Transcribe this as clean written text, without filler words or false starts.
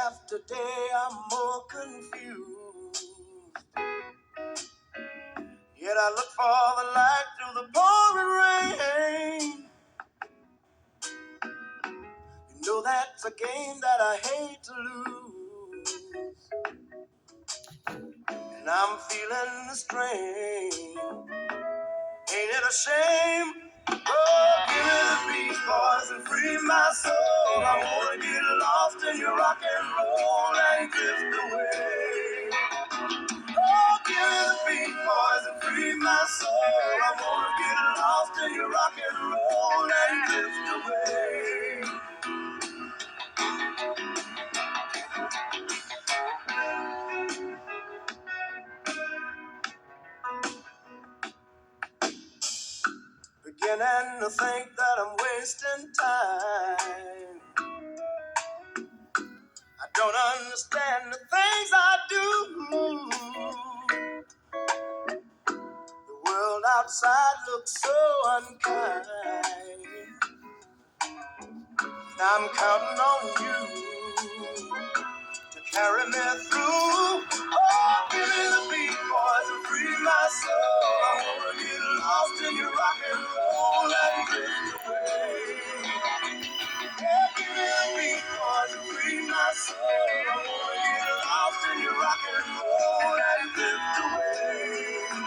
after day, I'm more confused. Yet I look for the light through the pouring rain. You know that's a game that I hate to lose. And I'm feeling the strain. Ain't it a shame? Oh, give me the beat, boys, and free my soul. I wanna get lost in your rock and roll and drift away. Oh, give me the beat, boys, and free my soul. I wanna get lost in your rock and roll and drift away. Beginning to think that I'm wasting time. I don't understand the things I do. The world outside looks so unkind. I'm counting on you to carry me through. Oh, give me the beat, boys, and free my soul. I wanna get lost in your rock and roll and drift away. Yeah, give me the beat, boys, and free my soul. I wanna get lost in your rock and roll and drift away.